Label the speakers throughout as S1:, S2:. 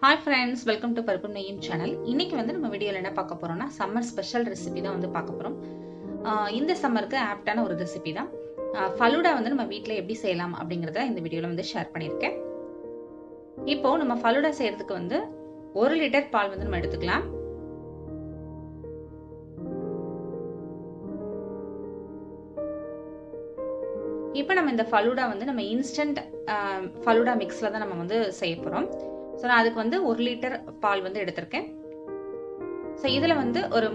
S1: Hi friends, welcome to பருப்பும் நெய்யும் channel. இன்னைக்கு வந்து நம்ம வீடியோல என்ன பார்க்க போறோம்னா சம்மர் ஸ்பெஷல் ரெசிபி தான் வந்து பார்க்க போறோம். இந்த சம்மருக்கு ஆப்டான ஒரு ரெசிபி தான். ஃபலூடா வந்து நம்ம வீட்ல எப்படி செய்யலாம் அப்படிங்கறத இந்த வீடியோல வந்து ஷேர் பண்ணிருக்கேன். இப்போ நம்ம ஃபலூடா செய்யறதுக்கு வந்து 1 லிட்டர் பால் வந்து நம்ம எடுத்துக்கலாம். இப்போ நம்ம இந்த ஃபலூடா வந்து நம்ம இன்ஸ்டன்ட் ஃபலூடா மிக்ஸ்ல தான் நம்ம வந்து செய்ய போறோம். சோ நான் அதுக்கு வந்து 1 லிட்டர் பால் வந்து எடுத்திருக்கேன். சோ இதுல வந்து ஒரு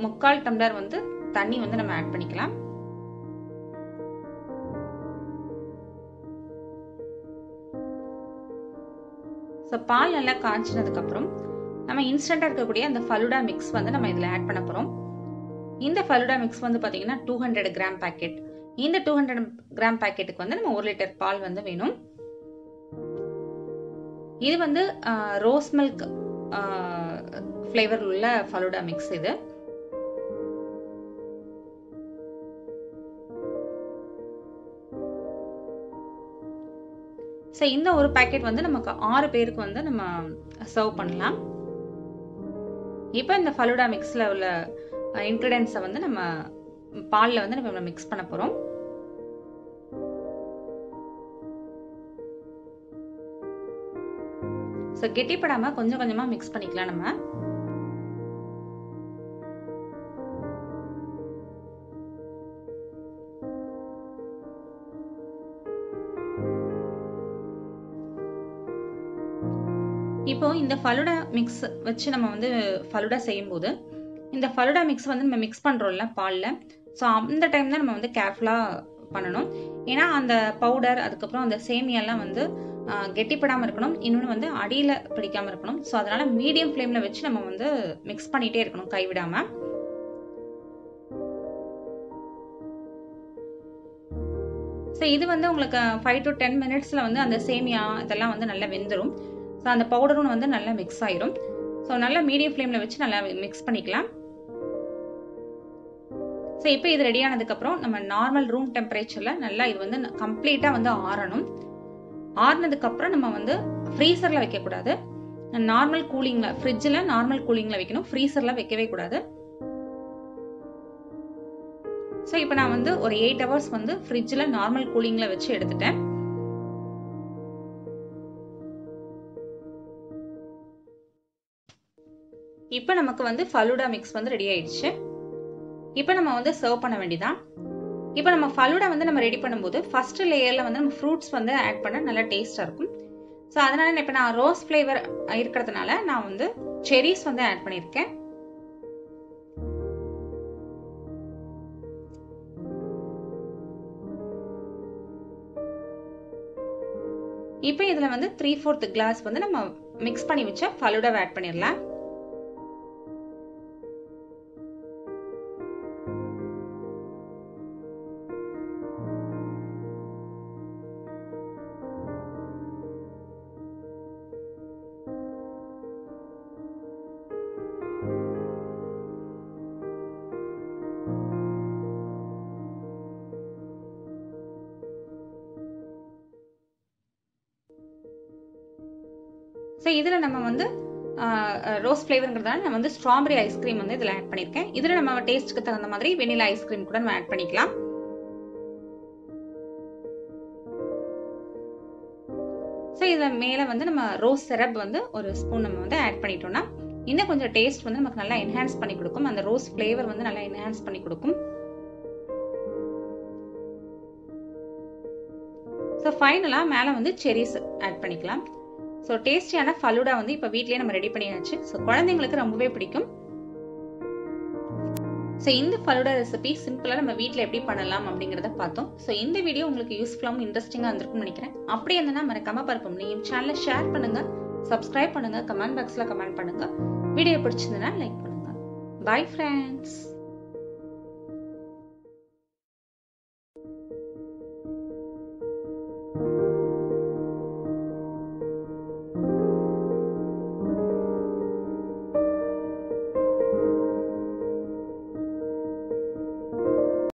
S1: 3/4 டம்ளர் வந்து தண்ணி வந்து நம்ம ஆட் பண்ணிக்கலாம். சோ பால் நல்லா காய்ச்சினதுக்கு அப்புறம் நம்ம இன்ஸ்டன்ட்டா இருக்கக்கூடிய அந்த ஃபலூடா மிக்ஸ் வந்து நம்ம இதுல ஆட் பண்ண போறோம். இந்த ஃபலூடா மிக்ஸ் வந்து பாத்தீங்கன்னா 200 கிராம் பாக்கெட். இந்த 200 கிராம் பாக்கெட்டுக்கு வந்து நம்ம 1 லிட்டர் பால் வந்து வேணும். இது வந்து ரோஸ் மில்க் ஃப்ளேவர் உள்ள ஃபலூடா மிக்ஸ் இது. சோ இந்த ஒரு பாக்கெட் வந்து நமக்கு 6 பேருக்கு வந்து நம்ம சர்வ் பண்ணலாம். இப்போ இந்த ஃபலூடா மிக்ஸ்ல உள்ள இன்கிரிடியன்ட்ஸை வந்து நம்ம பால்ல வந்து நம்ம மிக்ஸ் பண்ண போறோம். சோ கெட்டிப்படாம கொஞ்சம் கொஞ்சமா மிக்ஸ் பண்ணிக்கலாம் நம்ம. இப்போ இந்த ஃபலூடா மிக்ஸ் வச்சு நம்ம வந்து ஃபலூடா செய்யும்போது இந்த ஃபலூடா மிக்ஸ் வந்து நம்ம மிக்ஸ் பண்றோம்ல பால்ல, ஸோ அந்த டைம் தான் நம்ம வந்து கேர்ஃபுல்லா பண்ணணும். ஏன்னா அந்த பவுடர் அதுக்கப்புறம் அந்த சேமியாலாம் வந்து கெட்டிப்படாம இருக்கணும், இன்னொன்று வந்து அடியில பிடிக்காம இருக்கணும். ஸோ அதனால மீடியம் ஃப்ளேம்ல வச்சு நம்ம வந்து மிக்ஸ் பண்ணிட்டே இருக்கணும் கைவிடாம. ஸோ இது வந்து உங்களுக்கு 5 to 10 மினிட்ஸ்ல வந்து அந்த சேமியா இதெல்லாம் வந்து நல்லா வெந்துடும். ஸோ அந்த பவுடரும் வந்து நல்லா மிக்ஸ் ஆயிரும். ஸோ நல்லா மீடியம் ஃப்ளேம்ல வச்சு நல்லா மிக்ஸ் பண்ணிக்கலாம். ஸோ இப்போ இது ரெடி ஆனதுக்கு அப்புறம் நம்ம நார்மல் ரூம் டெம்பரேச்சர்ல நல்லா இது வந்து கம்ப்ளீட்டா வந்து ஆறணும். ஆறுனதுக்கு அப்புறம் நம்ம வந்து ஃப்ரீசர்ல வைக்க கூடாது, நார்மல் கூலிங்ல ஃப்ரிட்ஜ்ல நார்மல் கூலிங்ல வைக்கணும், ஃப்ரீசர்ல வைக்கவே கூடாது. ஸோ இப்போ நான் வந்து ஒரு 8 hours வந்து ஃப்ரிட்ஜ்ல நார்மல் கூலிங்ல வச்சு எடுத்துட்டேன். இப்போ நமக்கு வந்து ஃபலூடா மிக்ஸ் வந்து ரெடி ஆயிடுச்சு. இப்போ நம்ம வந்து சர்வ் பண்ண வேண்டியதான். இப்போ நம்ம ஃபலூடா வந்து நம்ம ரெடி பண்ணும்போது ஃபர்ஸ்ட் லேயர்ல வந்து நம்ம ஃப்ரூட்ஸ் வந்து ஆட் பண்ண நல்லா டேஸ்டா இருக்கும். ஸோ அதனால இப்போ நான் ரோஸ் ஃப்ளேவர் இருக்கிறதுனால நான் வந்து செரிஸ் வந்து ஆட் பண்ணியிருக்கேன். இப்போ இதுல வந்து 3/4 கிளாஸ் வந்து நம்ம மிக்ஸ் பண்ணி வச்ச ஃபலூடாவை ஆட் பண்ணிடலாம். ஸோ இதில் நம்ம வந்து ரோஸ் ஃப்ளேவருங்கிறதால நான் வந்து ஸ்ட்ராபெரி ஐஸ்கிரீம் வந்து இதில் ஆட் பண்ணியிருக்கேன். இதில் நம்ம டேஸ்ட்டுக்கு தகுந்த மாதிரி வெனிலா ஐஸ்கிரீம் கூட நம்ம ஆட் பண்ணிக்கலாம். ஸோ இதில் மேலே வந்து நம்ம ரோஸ் சிரப் வந்து ஒரு ஸ்பூன் நம்ம வந்து ஆட் பண்ணிட்டோம்னா இன்னும் கொஞ்சம் டேஸ்ட் வந்து நமக்கு நல்லா என்ஹான்ஸ் பண்ணி கொடுக்கும். அந்த ரோஸ் ஃப்ளேவர் வந்து நல்லா என்ஹான்ஸ் பண்ணி கொடுக்கும். ஸோ ஃபைனலாக மேலே வந்து செரிஸ் ஆட் பண்ணிக்கலாம். ஸோ டேஸ்டியான ஃபலூடா வந்து இப்போ வீட்லயே நம்ம ரெடி பண்ணியாச்சு. ஸோ குழந்தைங்களுக்கு ரொம்பவே பிடிக்கும். ஸோ இந்த ஃபலூடா ரெசிபி சிம்பிளா நம்ம வீட்டில் எப்படி பண்ணலாம் அப்படிங்கிறத பார்த்தோம். ஸோ இந்த வீடியோ உங்களுக்கு யூஸ்ஃபுல்லாகவும் இன்ட்ரெஸ்டிங்காக இருந்திருக்கும்னு நினைக்கிறேன். அப்படி இருந்ததுன்னா மறக்காம பருப்பும் நெய்யும் சேனலை ஷேர் பண்ணுங்க, சப்ஸ்கிரைப் பண்ணுங்க, கமெண்ட் பாக்ஸ்ல கமெண்ட் பண்ணுங்க. வீடியோ பிடிச்சிருந்ததுன்னா லைக் பண்ணுங்க. Bye friends.